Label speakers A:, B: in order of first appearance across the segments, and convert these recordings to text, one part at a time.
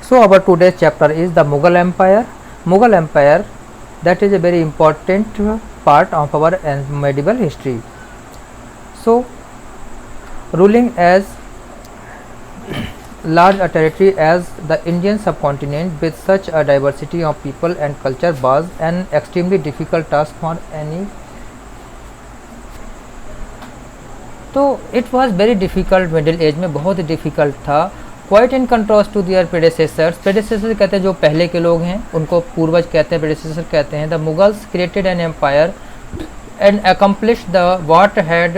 A: So our today's chapter is the Mughal Empire. Mughal Empire, that is a very important part of our medieval history. So ruling as large a territory as the Indian subcontinent with such a diversity of people and culture was an extremely difficult task for any. तो it was very difficult, middle age में बहुत difficult था. Quite in contrast to their predecessors. Predecessor कहते हैं जो पहले के लोग हैं, उनको पूर्वज कहते हैं, प्रेडेसेसर कहते हैं. The Mughals created an empire and accomplish the what had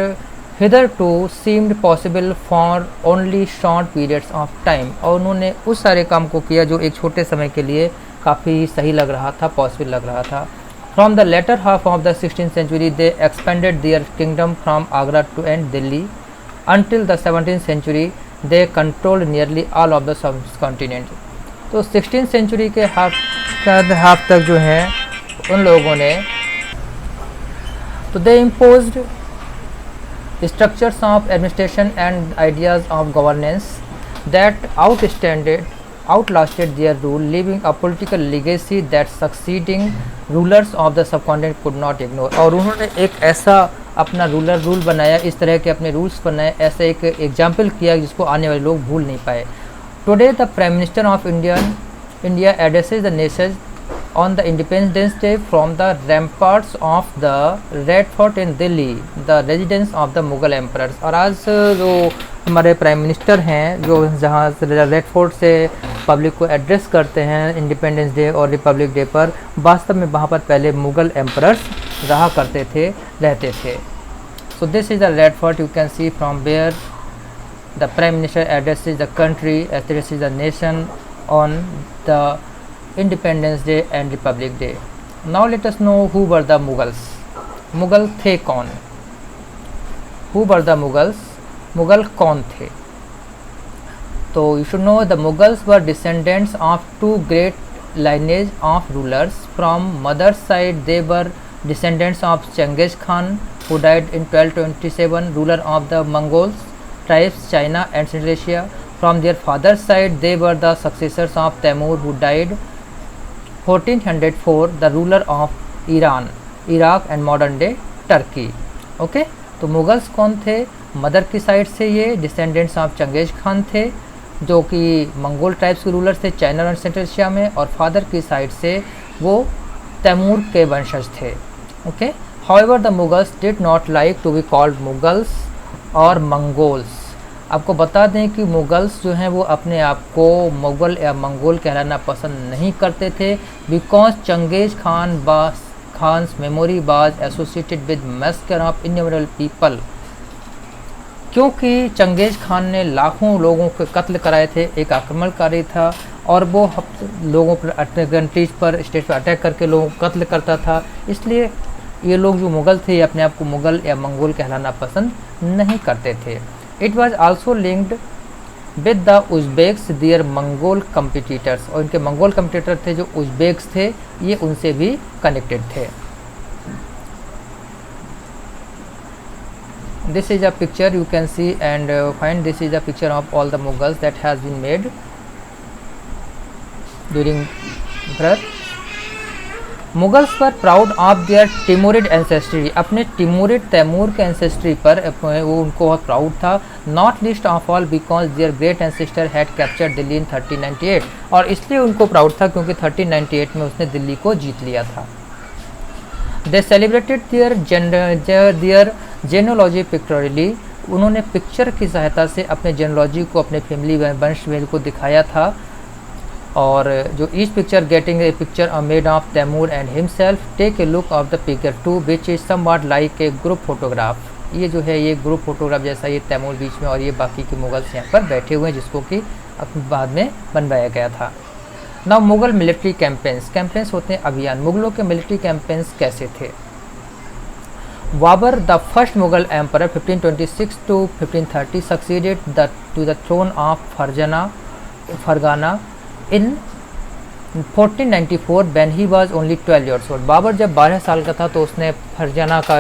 A: hitherto seemed possible for only short periods of time. और उन्होंने उस सारे काम को किया जो एक छोटे समय के लिए काफ़ी सही लग रहा था, पॉसिबल लग रहा था. From the latter half of the 16th century, they expanded their kingdom from Agra to and Delhi. Until the 17th century, they controlled nearly all of the subcontinent. तो 16th century के half तक जो हैं उन लोगों ने, तो they imposed structures of administration and ideas of governance that outlasted their rule, leaving a political legacy that succeeding rulers of the subcontinent could not ignore. और उन्होंने एक ऐसा अपना रूल बनाया, इस तरह के अपने रूल्स बनाए, ऐसा एक एग्जाम्पल किया जिसको आने वाले लोग भूल नहीं पाए. Today the prime minister of India addresses the nation on the Independence Day from the ramparts of the Red Fort in Delhi, the residence of the Mughal emperors. और आज जो हमारे प्राइम मिनिस्टर हैं, जो जहाँ रेड फोर्ट से public को address करते हैं इंडिपेंडेंस डे और रिपब्लिक डे पर, वास्तव में वहाँ पर पहले मुग़ल एम्परर्स रहा करते थे, रहते थे. So this is the Red Fort. You can see from where the prime minister addresses the country, addresses the nation on the Independence Day and Republic Day. Now let us know who were the Mughals. Mughal थे कौन? Who were the Mughals? Mughal कौन थे? तो you should know the Mughals were descendants of two great lineage of rulers. From mother's side they were descendants of Genghis Khan, who died in 1227, ruler of the Mongols tribes, China and Central Asia. From their father's side they were the successors of Timur, who died 1404, the ruler of Iran, Iraq and modern day Turkey. Okay, तो Mughals कौन थे? Mother की side से ये descendants of Genghis Khan थे, जो कि Mongol tribes के रूलर थे चाइना और सेंट्रल एशिया में, और फादर की साइड से वो तैमूर के वंशज थे. Okay, however the Mughals did not like to be called Mughals और मंगोल्स. आपको बता दें कि मुग़ल्स जो हैं वो अपने आप को मुग़ल या मंगोल कहलाना पसंद नहीं करते थे, because Genghis Khan's memory was associated with massacre of innumerable people. क्योंकि चंगेज खान ने लाखों लोगों के कत्ल कराए थे, एक आक्रमणकारी था, और वो लोगों पर कंट्रीज पर स्टेट पर अटैक करके लोगों को कत्ल करता था. इसलिए ये लोग जो मुग़ल थे ये अपने आप को मुग़ल या मंगोल कहलाना पसंद नहीं करते थे. It was also linked with the Uzbeks, their Mongol competitors. और इनके मंगोल कंपिटिटर थे जो उज़्बेक्स थे, ये उनसे भी कनेक्टेड थे. This is a picture you can see and find. This is a picture of all the Mughals that has been made during birth. Mughals पर प्राउड ऑफ देयर टिमोरिड एंसेस्ट्री. अपने टिमोरिड तैमूर के एंसेस्ट्री पर वो उनको बहुत प्राउड था. Not least of all because their great ancestor had captured Delhi in 1398. और इसलिए उनको प्राउड था क्योंकि 1398 में उसने दिल्ली को जीत लिया था. They celebrated their genealogy pictorially. उन्होंने पिक्चर की सहायता से अपने जेनोलॉजी को, अपने फैमिली वंश को दिखाया था. और जो each picture getting a picture made of Timur and himself. Take a look of the picture 2 which is somewhat like a group photograph. ये जो है ये ग्रुप फोटोग्राफ जैसा, ये तैमूर बीच में और ये बाकी के मुगल्स यहाँ पर बैठे हुए हैं, जिसको कि बाद में बनवाया गया था. नाउ मुगल मिलिट्री कैंपेन्स होते हैं अभियान. मुगलों के मिलिट्री कैंपेन्स कैसे थे? Babur the first Mughal emperor 1526 to 1530 succeeded to the throne of Fergana in 1494 when he was only 12 years old. Babur जब 12 साल का था तो उसने फरगाना का,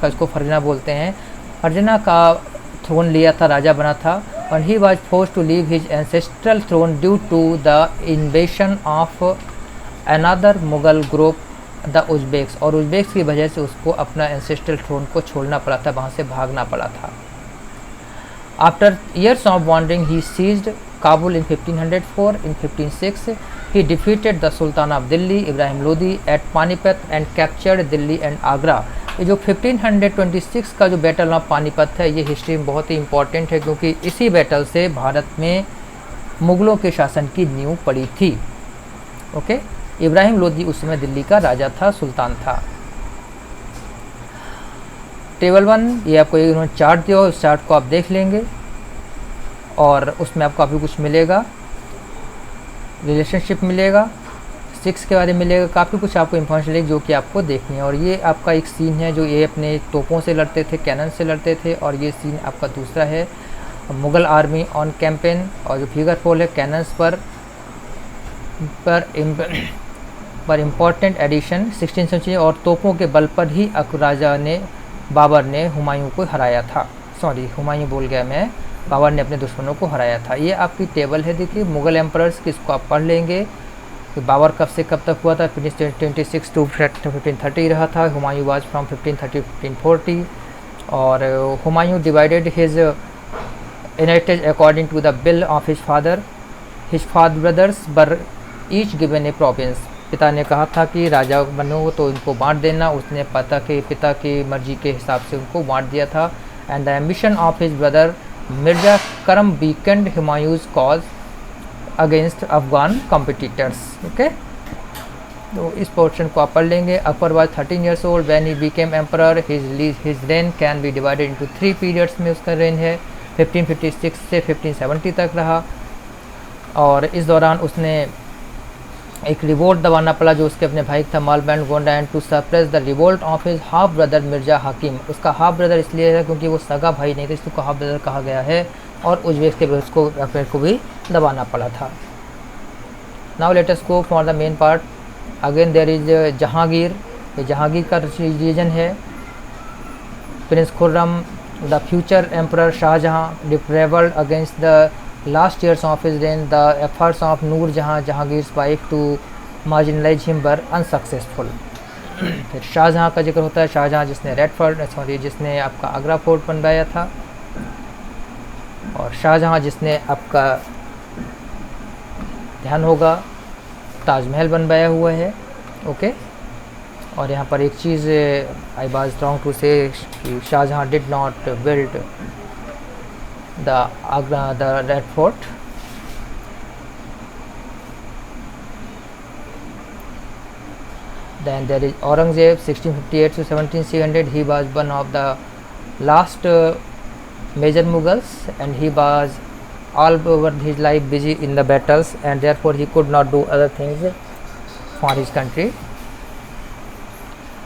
A: इसको फरगाना बोलते हैं, फरगाना का थ्रोन लिया था, राजा बना था. और he was forced to leave his ancestral throne due to the invasion of another Mughal group the Uzbeks, और उज़्बेक्स की वजह से उसको अपना एंसेस्ट्रल थ्रोन को छोड़ना पड़ा था, वहाँ से भागना पड़ा था। After years of wandering he seized Kabul in 1504। In 1506 he defeated the Sultan of Delhi Ibrahim Lodi at Panipat and captured Delhi and Agra। ये जो 1526 का जो बैटल ऑफ पानीपत है, ये हिस्ट्री में बहुत ही इम्पॉर्टेंट है, क्योंकि इसी बैटल से भारत में मुग़लों के शासन की नींव पड़ी थी। ओके, इब्राहिम लोदी उस समय दिल्ली का राजा था, सुल्तान था। टेबल 1 ये आपको इन्होंने चार्ट दिया, उस चार्ट को आप देख लेंगे और उसमें आपको काफ़ी कुछ मिलेगा, रिलेशनशिप मिलेगा, 6 के बारे में मिलेगा, काफ़ी कुछ आपको इन्फॉर्मेशन मिलेगी जो कि आपको देखनी है। और ये आपका एक सीन है जो ये अपने तोपों से लड़ते थे, कैनन से लड़ते थे, और ये सीन आपका दूसरा है मुग़ल आर्मी ऑन कैंपेन, और जो फिगर 4 है कैनन्स पर इम्पॉर्टेंट एडिशन 16th सेंचुरी, और तोपों के बल पर ही बाबर ने हुमायूं को हराया था। सॉरी, हुमायूं बोल गया मैं, बाबर ने अपने दुश्मनों को हराया था। ये आपकी टेबल है, देखिए मुग़ल एम्परर्स की, इसको आप पढ़ लेंगे कि बाबर कब से कब तक हुआ था। 1526 टू 1530 रहा था। हुमायूं वाज फ्रॉम 1530 to 1540, और Humayun divided his inheritance according to the will of his father brothers were each given a province. पिता ने कहा था कि राजा बनो तो इनको बांट देना, उसने पिता की मर्जी के हिसाब से उनको बांट दिया था। And the ambition of his brother Mirza Kamran weakened Humayun's cause against Afghan competitors. Okay, तो इस पोर्शन को आप पढ़ लेंगे। Akbar was 13 years old when he became emperor. His reign can be divided into 3 periods में उसका रेन है। 1556 से 1570 तक रहा, और इस दौरान उसने एक रिवोल्ट दबाना पड़ा जो उसके अपने भाई था मालबैंड गोंडा, and to suppress the revolt of his half brother Mirza Hakim. उसका हाफ ब्रदर इसलिए है क्योंकि वो सगा भाई नहीं था, इसलिए उसको हाफ ब्रदर कहा गया है, और उज़्बेक के उसको अपने को भी दबाना पड़ा था। Now let us go for the main part. Again there is Jahangir, ये जहांगीर का रीजन है। Prince Khurram, the future emperor Shahjahan rebelled against the last years of his reign. The efforts of Noor Jahan, Jahangir's wife, to marginalize him were unsuccessful। फिर शाहजहाँ का जिक्र होता है। शाहजहाँ जिसने आपका आगरा फोर्ट बनवाया था, और शाहजहाँ जिसने आपका ध्यान होगा ताजमहल बनवाया हुआ है। ओके, और यहाँ पर एक चीज़ I was wrong to say, Shahjahan did not build the Red Fort। Then there is Aurangzeb 1658 to 1700। He was one of the last major Mughals, and he was all over his life busy in the battles, and therefore he could not do other things for his country,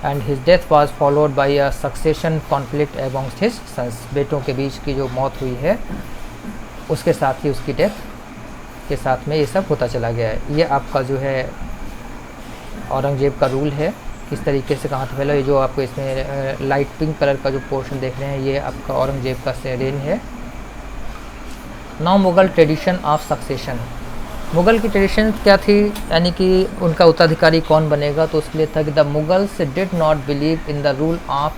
A: and his death was followed by a succession conflict amongst his sons। बेटों के बीच की जो मौत हुई है उसके साथ ही उसकी डेथ के साथ में ये सब होता चला गया है। ये आपका जो है औरंगजेब का रूल है, किस तरीके से कहाँ था फैला। ये जो आपको इसमें लाइट पिंक कलर का जो पोर्शन देख रहे हैं, ये आपका औरंगजेब का रेन है। Now Mughal tradition of succession. Mughal की ट्रेडिशन क्या थी, यानी कि उनका उत्तराधिकारी कौन बनेगा, तो उसके लिए था कि the Mughals did not believe in the rule of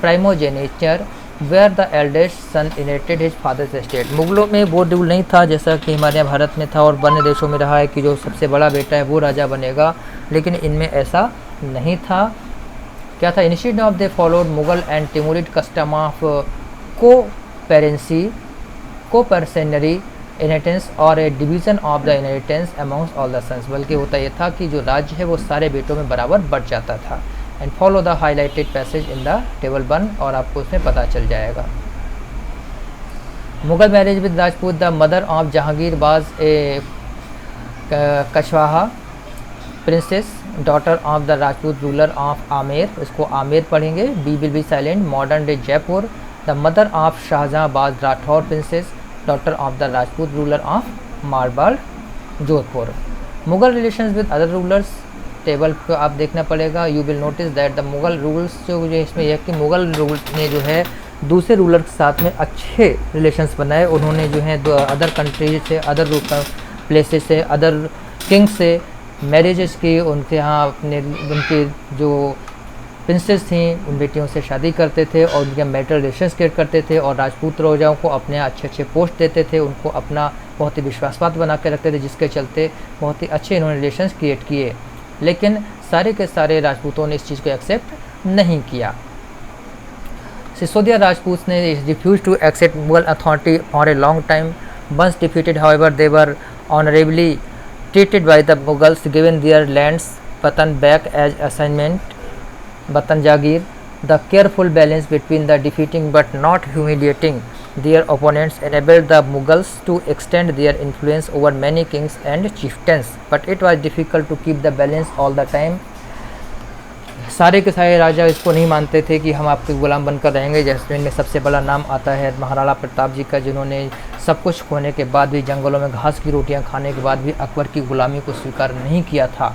A: primogeniture where the eldest son inherited his father's estate. मुग़लों में वो रूल नहीं था जैसा कि हमारे यहाँ भारत में था और अन्य देशों में रहा है कि जो सबसे बड़ा बेटा है वो राजा बनेगा, लेकिन इनमें ऐसा नहीं था। क्या था, instead of they followed Mughal and Timurid custom of coparcenary inheritance और a division of the inheritance amongst all the sons. बल्कि होता यह था कि जो राज्य है वो सारे बेटों में बराबर बढ़ जाता था। And follow the highlighted passage in the table 1 और आपको उसमें पता चल जाएगा। Mughal marriage with Rajput. The mother of Jahangir was a Kachhwaha princess, daughter of the Rajput ruler of Amer. इसको आमेर पढ़ेंगे, B will be silent. Modern day Jaipur. The mother of Shahjahan was Rathore princess, daughter of the Rajput ruler of Marwar Jodhpur. Mughal relations with other rulers, table को आप देखना पड़ेगा। You will notice that the Mughal rules जो इसमें यह कि मुग़ल रूल ने जो है दूसरे रूलर के साथ में अच्छे रिलेशंस बनाए। उन्होंने जो है अदर कंट्री से, अदर प्लेसेस से, अदर किंग से मैरिजेस की, उनके यहाँ अपने उनकी जो प्रिंसेस थी उन बेटियों से शादी करते थे और उनके मैरिटल रिलेशंस क्रिएट करते थे और राजपूत राजाओं को अपने अच्छे अच्छे पोस्ट देते थे, उनको अपना बहुत ही विश्वासपात्र बना के रखते थे, जिसके चलते बहुत ही अच्छे इन्होंने रिलेशंस क्रिएट किए। लेकिन सारे के सारे राजपूतों ने इस चीज़ को एक्सेप्ट नहीं किया। सिसोदिया राजपूत ने refuse to accept Mughal authority for a long time. Once defeated however they were honourably treated by the Mughals, given their lands Patan back as assignment Batan Jagir. The careful balance between the defeating but not humiliating their opponents enabled the Mughals to extend their influence over many kings and chieftains, but it was difficult to keep the balance all the time. सारे के सारे राजा इसको नहीं मानते थे कि हम आपके गुलाम बनकर रहेंगे। जैसे इनमें सबसे बड़ा नाम आता है महाराणा प्रताप जी का, जिन्होंने सब कुछ खोने के बाद भी, जंगलों में घास की रोटियां खाने के बाद भी अकबर की गुलामी को स्वीकार नहीं किया था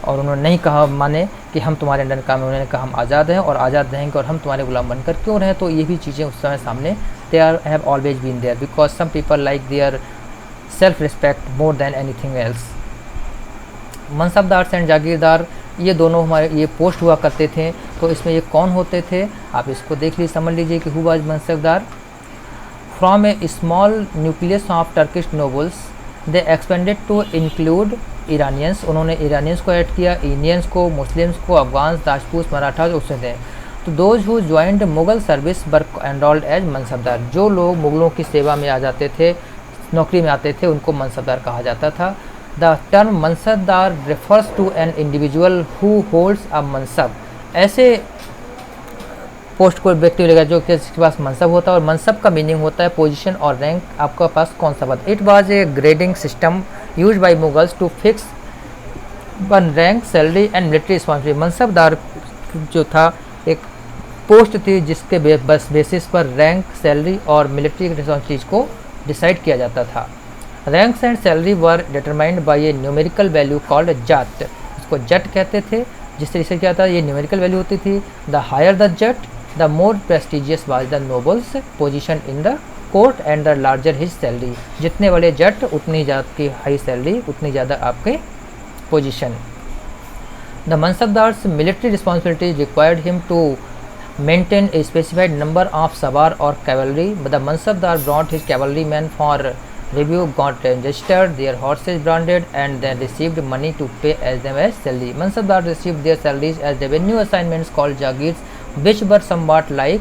A: और उन्होंने नहीं कहा माने कि हम तुम्हारे अंडर काम है। उन्होंने कहा हम आज़ाद हैं और आज़ाद रहेंगे और हम तुम्हारे गुलाम बनकर क्यों रहें। तो ये भी चीज़ें उस समय सामने they are have always been there because some people like their self respect more than anything else. Mansabdar and jagirdar ये दोनों हमारे ये पोस्ट हुआ करते थे। तो इसमें ये कौन होते थे आप इसको देख लीजिए, समझ लीजिए कि who was mansabdar. From a small nucleus of Turkish nobles they expanded to include Iranians. उन्होंने ईरानियंस को ऐड किया, इंडियंस को, मुस्लिम्स को, अफगान, राजपूत, मराठा उससे थे। तो those who joined Mughal service were enrolled as mansabdar. जो लोग मुगलों की सेवा में आ जाते थे, नौकरी में आते थे, उनको मनसबदार कहा जाता था। The term mansabdar refers to an individual who holds a मनसब। ऐसे पोस्ट को व्यक्ति लेगा जो कि जिसके पास मनसब होता है और मनसब का मीनिंग होता है पोजीशन और रैंक, आपका पास कौन सा पद। It was a grading system use by Mughals to fix one rank, salary and military responsibility. Mansabdar जो था एक पोस्ट थी जिसके बेसिस पर रैंक, सैलरी और मिलिट्री रिस्पॉन्सिबिलिटीज को डिसाइड किया जाता था। Ranks and salary were determined by a numerical value called zat. इसको जट कहते थे। जिस तरीके से क्या था, ये न्यूमेरिकल वैल्यू होती थी। The higher the zat the more prestigious was the nobles position in the court and the larger his salary. जितने बड़े जट उतनी ज़्यादा की हाई सैलरी, उतनी ज़्यादा आपके position. The mansabdars military responsibility required him to maintain a specified number of savar or cavalry, but the Mansabdar brought his cavalrymen for review, got registered, their horses branded, and then received money to pay as them as salary. Mansabdar received their salaries as revenue assignments called jagirs, which were somewhat like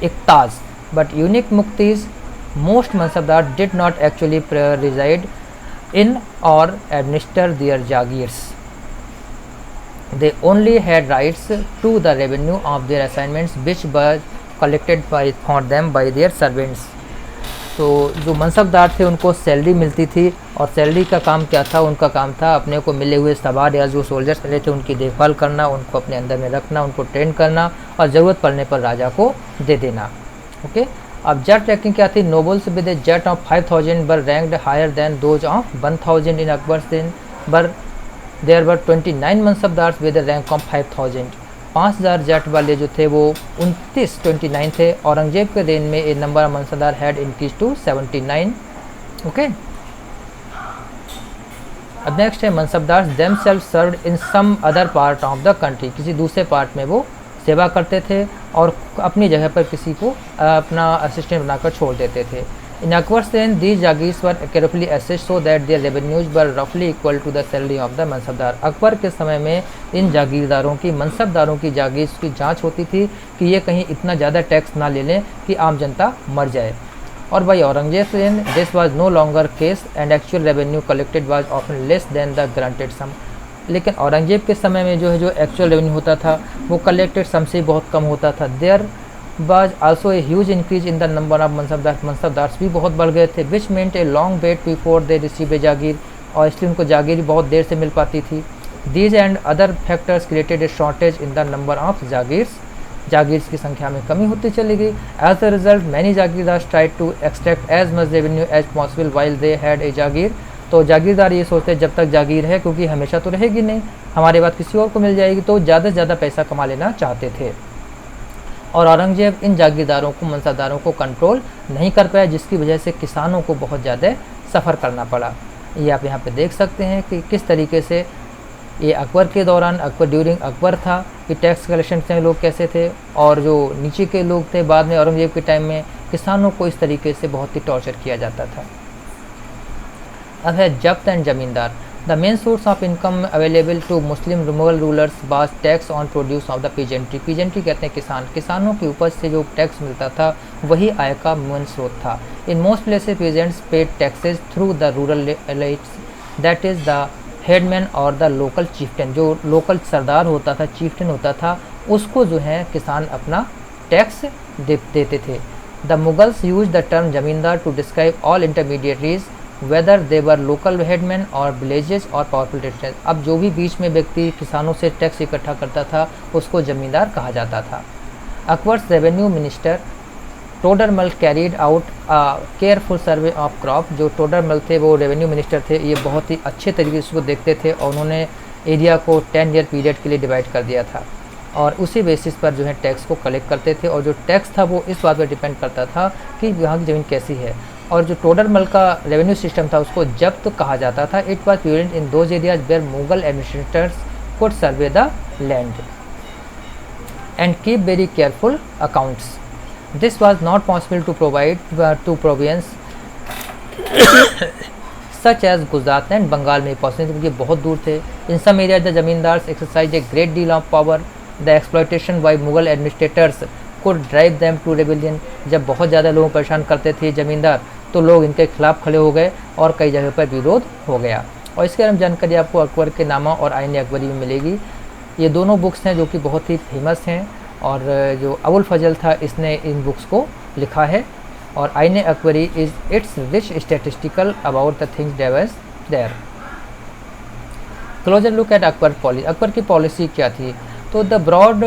A: iktas, but unique muktis. Most Mansabdar did not actually reside in or administer their jagirs. They only had rights to the revenue of their assignments, which were collected for them by their servants. तो जो मनसबदार थे उनको salary मिलती थी और salary का काम क्या था, उनका काम था अपने को मिले हुए सवार या जो सोल्जर्स मिले थे उनकी देखभाल करना, उनको अपने अंदर में रखना, उनको ट्रेन करना और ज़रूरत पड़ने पर राजा को दे देना। ओके, अब जट रैंकिंग क्या थी। Nobles with a zat of 5000 were ranked higher than those of 1000 in Akbar's दिन। But there were 29 mansabdars with rank of 5000। 5000 zat वाले जो थे वो 29 थे। औरंगजेब के रेन में a number of mansabdar had increase to 79। Okay, अब नेक्स्ट है mansabdars themselves served in some other part of the country. किसी दूसरे पार्ट में वो सेवा करते थे और अपनी जगह पर किसी को अपना असिस्टेंट बनाकर छोड़ देते थे। In Akbar's reign, these jagirs were carefully assessed so that their revenues were roughly equal to the salary of the mansabdar. Akbar के समय में इन जागीरदारों की, मनसबदारों की जागीर की जांच होती थी कि ये कहीं इतना ज़्यादा टैक्स ना ले लें कि आम जनता मर जाए। और by Aurangzeb reign this was no longer case and actual revenue collected was often less than the granted sum. लेकिन औरंगजेब के समय में जो है जो एक्चुअल रेवेन्यू होता था वो कलेक्टेड सम से बहुत कम होता था। There was also a huge increase in the number of mansabdar. Mansabdars भी बहुत बढ़ गए थे, which meant a long wait before they received a जागीर, और इसलिए उनको जागीर बहुत देर से मिल पाती थी। These and other factors created a shortage in the number of jagirs. Jagirs की संख्या में कमी होती चली गई। As a result, many जागीरदार्स tried to extract as much revenue as possible while they had a जागीर। तो जागीरदार ये सोचते जब तक जागीर है, क्योंकि हमेशा तो रहेगी नहीं, हमारे बाद किसी और को मिल जाएगी, तो ज़्यादा से ज़्यादा पैसा कमा लेना चाहते थे। और औरंगजेब इन जागीरदारों को, मनसबदारों को कंट्रोल नहीं कर पाया, जिसकी वजह से किसानों को बहुत ज़्यादा सफ़र करना पड़ा। ये आप यहाँ पे देख सकते हैं कि किस तरीके से ये अकबर के दौरान, अकबर ड्यूरिंग अकबर था कि टैक्स कलेक्शन के लोग कैसे थे, और जो नीचे के लोग थे बाद में औरंगजेब के टाइम में किसानों को इस तरीके से बहुत ही टॉर्चर किया जाता था। अब है zabt and zamindar. The main source of income available to Muslim Mughal rulers was tax on produce of the peasantry. Peasantry कहते हैं किसान, किसानों की उपज से जो टैक्स मिलता था वही आय का मेन स्रोत था। In most places peasants paid taxes through the rural elites, that is the headman और द लोकल चीफ्टन। जो लोकल सरदार होता था, चीफ्टन होता था, उसको जो है किसान अपना टैक्स देते थे। The Mughals use the term zamindar to describe all intermediaries whether they were local headman और विलेजेस और पावरफुल टेरिटरीज। अब जो भी बीच में व्यक्ति किसानों से टैक्स इकट्ठा करता था उसको जमींदार कहा जाता था। Akbar's revenue minister Todarmal carried out careful survey of crop. जो टोडरमल थे वो रेवेन्यू मिनिस्टर थे, ये बहुत ही अच्छे तरीके से उसको देखते थे और उन्होंने एरिया को 10 ईयर पीरियड के लिए डिवाइड कर दिया था और उसी बेसिस पर जो है टैक्स को कलेक्ट करते थे। और जो टैक्स था वो इस बात पर डिपेंड करता था कि वहाँ की ज़मीन कैसी है। और जो टोडरमल का रेवेन्यू सिस्टम था उसको जब्त कहा जाता था। It was present in those areas where Mughal administrators could survey the land and keep very careful accounts. This was not possible to provide to province such as Gujarat and Bengal में पहुँचने क्योंकि बहुत दूर थे। In some areas the zamindars exercised a great deal of power. The exploitation by Mughal administrators could drive them to rebellion. जब बहुत ज़्यादा लोगों को परेशान करते थे जमींदार तो लोग इनके खिलाफ खड़े हो गए और कई जगह पर विरोध हो गया। और इसके बारे में जानकारी आपको अकबर के नामा और आईन अकबरी में मिलेगी। ये दोनों बुक्स हैं जो कि बहुत ही फेमस हैं और जो अबुल फजल था इसने इन बुक्स को लिखा है। और Ain Akbari is its rich statistical about the things डेवस there. Closer look at Akbar policy. अकबर की पॉलिसी क्या थी? तो the broad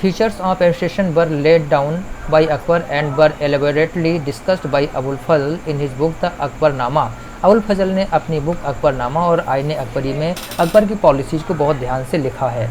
A: features of administration were laid down by Akbar and were elaborately discussed by Abul Fazl in his book the Akbarnama. Abul Fazl ने अपनी book Akbarnama और आईन अकबरी में अकबर की पॉलिसीज़ को बहुत ध्यान से लिखा है।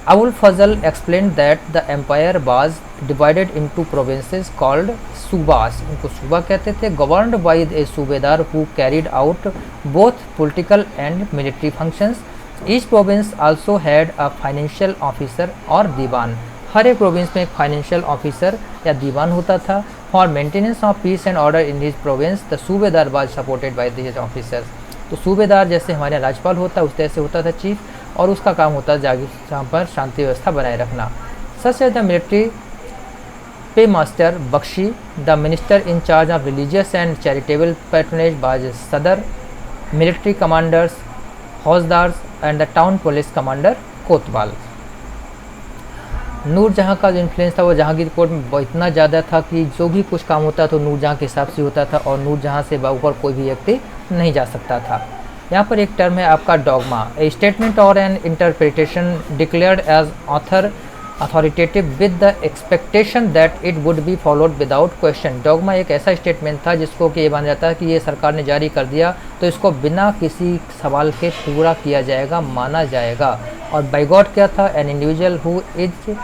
A: Abul Fazl explained that the empire was divided into provinces called subas, उनको सूबा कहते थे, governed by a सूबेदार who carried out both political and military functions. Each province also had a financial officer और दीवान। हर एक प्रोविंस में एक financial officer या दीवान होता था। For maintenance of peace and order in his province the subedar was supported by this officers. तो सूबेदार जैसे हमारे राज्यपाल होता है उस तरह से होता था चीफ, और उसका काम होता है जहाँ पर शांति व्यवस्था बनाए रखना। Such as the military pay master bakhshi, the minister in charge of religious and charitable patronage बाज sadr, military commanders faujdars and the town police commander kotwal. Nurjahan का जो इन्फ्लुएंस था वो जहांगीर कोर्ट में इतना ज़्यादा था कि जो भी कुछ काम होता तो नूरजहाँ के हिसाब से होता था और नूरजहाँ से ऊपर कोई भी व्यक्ति नहीं जा सकता था। यहाँ पर एक टर्म है आपका डॉगमा, ए स्टेटमेंट और an interpretation declared as authoritative with the expectation that it would be followed without question. Dogma एक ऐसा स्टेटमेंट था जिसको कि ये माना जाता है कि ये सरकार ने जारी कर दिया तो इसको बिना किसी सवाल के पूरा किया जाएगा, माना जाएगा। और बाय गॉड क्या था? An individual who is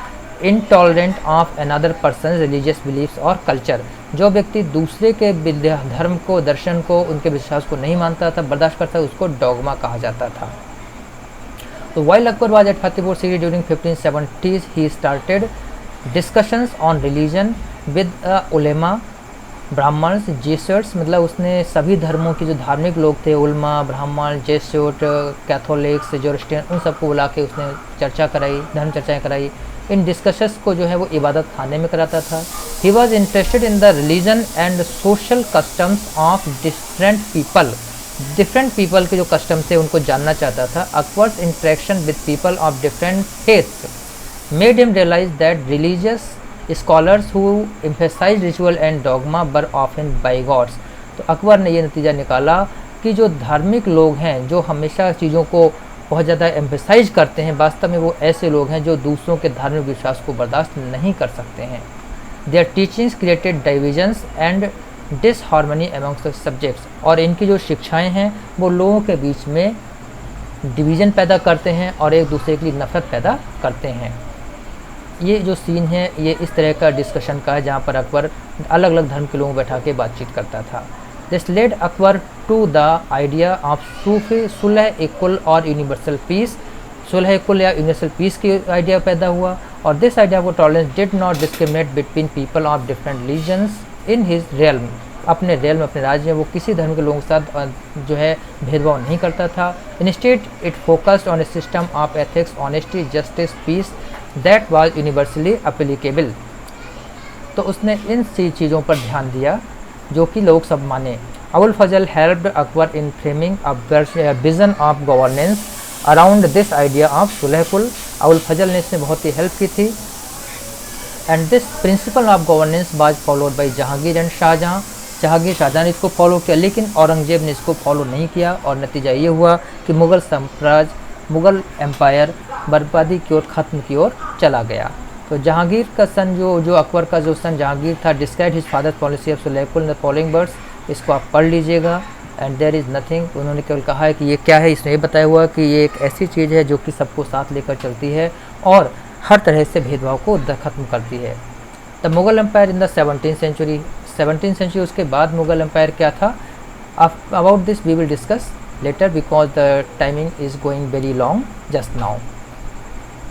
A: intolerant of another person religious beliefs और कल्चर। जो व्यक्ति दूसरे के धर्म को, दर्शन को, उनके विश्वास को नहीं मानता था, बर्दाश्त करता, उसको डॉगमा कहा जाता था। तो while Akbar was at Fatehpur सिटी during 1570s he started discussions on religion with ulema, Brahmins, Jesuits, मतलब उसने सभी धर्मों के जो धार्मिक लोग थे, उलमा, ब्राह्मण, जेसुइट, कैथोलिक्स, जोरिस्टियन, उन सबको बुला के उसने चर्चा कराई, धर्म चर्चाएँ कराई। इन डिस्कशंस को जो है वो इबादत खाने में कराता था। He was interested in the religion and social customs of different people. Different people के जो कस्टम थे उनको जानना चाहता था। Akbar's interaction with people of different faiths made him realise that religious scholars who emphasise ritual and dogma were often bigots. तो अकबर ने ये नतीजा निकाला कि जो धार्मिक लोग हैं, जो हमेशा चीज़ों को बहुत ज़्यादा एम्फेसाइज करते हैं, वास्तव में वो ऐसे लोग हैं जो दूसरों के धार्मिक विश्वास को बर्दाश्त नहीं कर सकते हैं। Their teachings created divisions and disharmony amongst the subjects. और इनकी जो शिक्षाएं हैं वो लोगों के बीच में डिवीज़न पैदा करते हैं और एक दूसरे के लिए नफरत पैदा करते हैं। ये जो सीन है ये इस तरह का डिस्कशन का है जहाँ पर अकबर अलग अलग धर्म के लोगों को बैठा के बातचीत करता था। This led Akbar to the idea of sufi sulh kul और यूनिवर्सल पीस। सुलह कुल या यूनिवर्सल पीस की आइडिया पैदा हुआ, और this idea of tolerance did not discriminate between people of different religions in his realm. अपने रियल्म, अपने राज्य में वो किसी धर्म के लोगों के साथ जो है भेदभाव नहीं करता था। Instead it focused on a system of ethics, honesty, justice, peace that was universally applicable. तो उसने इन चीज़ों पर ध्यान दिया जो कि लोग सब माने। Abul Fazl helped Akbar in framing a vision of governance around this idea of sulh kul. Abul Fazl ने इसमें बहुत ही हेल्प की थी। And this principle of governance was followed by Jahangir and Shahjahan. Jahangir Shahjahan ने इसको फॉलो किया, लेकिन औरंगजेब ने इसको फॉलो नहीं किया, और नतीजा ये हुआ कि मुग़ल साम्राज्य, मुग़ल एम्पायर बर्बादी की ओर, ख़त्म की ओर चला गया। तो जहांगीर का सन जो अकबर का जो सन जहांगीर था, describe his father policy of sulh kul in the following words. इसको आप पढ़ लीजिएगा। एंड देयर इज़ नथिंग, उन्होंने केवल कहा है कि ये क्या है। इसने ये बताया हुआ कि ये एक ऐसी चीज़ है जो कि सबको साथ लेकर चलती है और हर तरह से भेदभाव को ख़त्म करती है। The Mughal empire in the 17th century, 17th century उसके बाद मुग़ल एम्पायर क्या था, about this we will discuss later because the timing is going very long just now.